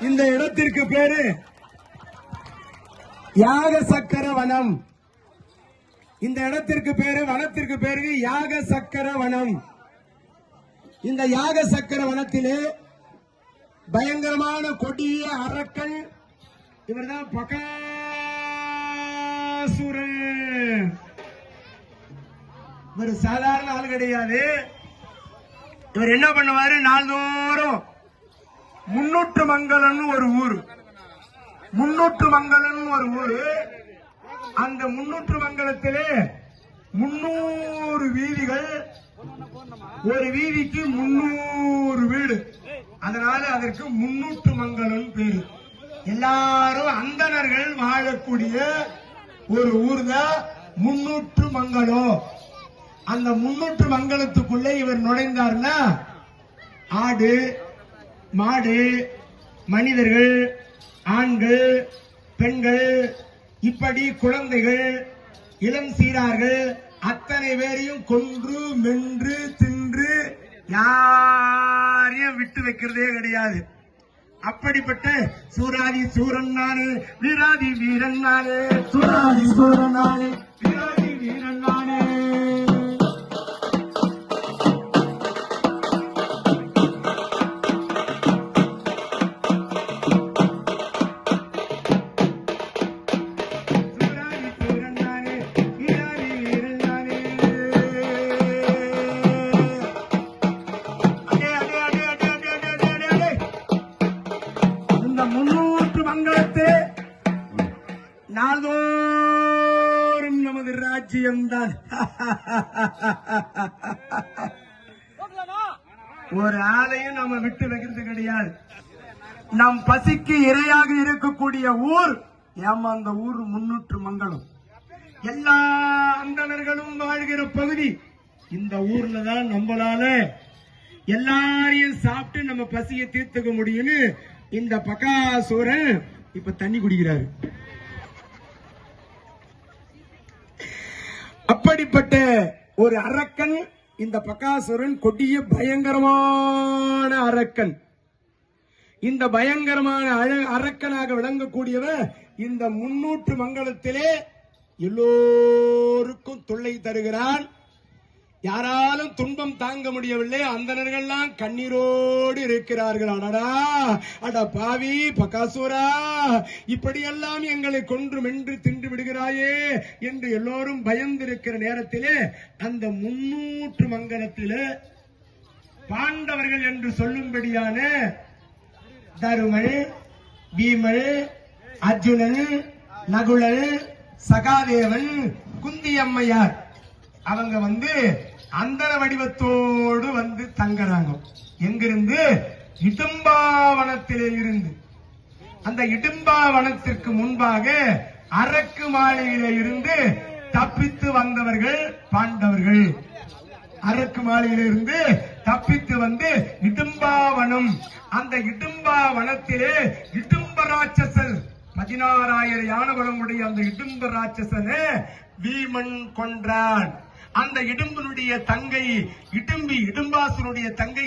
இந்த இடத்திற்கு பேரு யாக சக்கர வனம். இந்த இடத்திற்கு பேரு, வனத்திற்கு பேரு யாக சக்கர வனம். இந்த யாக சக்கர வனத்திலே பயங்கரமான கொடிய அரக்கன் இவர்தான் பகாசுரன். இவர் சாதாரண ஆள் கிடையாது. இவர் என்ன பண்ணுவாரு, நாள்தோறும் முன்னூற்று மங்கலம் ஒரு ஊர், முன்னூற்று மங்கலம் ஒரு ஊரு. அந்த முன்னூற்று மங்கலத்திலே 300 வீதிகள், ஒரு வீதிக்கு 300 வீடு. அதனால அதற்கு முன்னூற்று மங்கலம் பேரு. எல்லாரும் அந்தணர்கள் வாழக்கூடிய ஒரு ஊர் தான் முன்னூற்று மங்கலம். அந்த முன்னூற்று மங்கலத்துக்குள்ளே இவர் நுழைந்தார்னா ஆடு, மாடு, மனிதர்கள், ஆண்கள், பெண்கள், இப்படி குழந்தைகள், இளம் சீரார்கள் அத்தனை பேரையும் கொன்று மென்று தின்று யாரையும் விட்டு வைக்கிறதே கிடையாது. அப்படிப்பட்ட சூராதி சூரன் நானே, வீராதி வீரன் நானே, சூராதி சூரன் நானே, வீராதி வீரன் நானே. முன்னூற்று மங்கலத்தே நாள்தோறும் நமது ராஜ்யம்தான். ஒரு ஆளையும் நம்ம விட்டு வைக்கிறது கிடையாது. நம் பசிக்கு இரையாக இருக்கக்கூடிய ஊர் அந்த ஊர் முன்னூற்று மங்கலம். எல்லா அந்தணர்களும் வாழ்கிற பகுதி இந்த ஊர்ல தான். நம்மளால எல்லாரையும் சாப்பிட்டு நம்ம பசியை தீர்த்துக்க முடியும்னு இந்த பகாசுரன் இப்ப தண்ணி குடிக்கிறாரு. அப்படிப்பட்ட ஒரு அரக்கன் இந்த பகாசுரன், கொடிய பயங்கரமான அரக்கன். இந்த பயங்கரமான அரக்கனாக விளங்கக்கூடியவர் இந்த முன்னூற்று மங்கலத்திலே எல்லோருக்கும் தொல்லை தருகிறான். யாராலும் துன்பம் தாங்க முடியவில்லை. அந்தணர்கள்லாம் கண்ணீரோடு இருக்கிறார்கள். அடடா, அட பாவி பகாசுரா, இப்படியெல்லாம் எங்களை கொன்று மென்று தின்று விடுகிறாயே என்று எல்லோரும் பயந்திருக்கிற நேரத்திலே அந்த முன்னூற்று மங்கலத்திலே பாண்டவர்கள் என்று சொல்லும்படியான தருமன், பீமன், அர்ஜுனன், நகுலன், சகாதேவன், குந்தி அம்மையார் அவங்க அந்தர வடிவத்தோடு தங்குறாங்க. எங்கிருந்து? இடும்பாவனத்திலே இருந்து. அந்த இடும்பாவனத்திற்கு முன்பாக அரக்கு மாளிகையிலே இருந்து தப்பித்து வந்தவர்கள் பாண்டவர்கள். அரக்கு மாளிகையில இருந்து தப்பித்து இடும்பாவனம். அந்த இடும்பாவனத்திலே இடும்ப ராட்சசன் 16,000 யானபலமுடைய அந்த இடும்ப ராட்சசனை வீமன் கொன்றான். அந்த இடும்பனுடைய தங்கை இடும்பாசுனுடைய தங்கை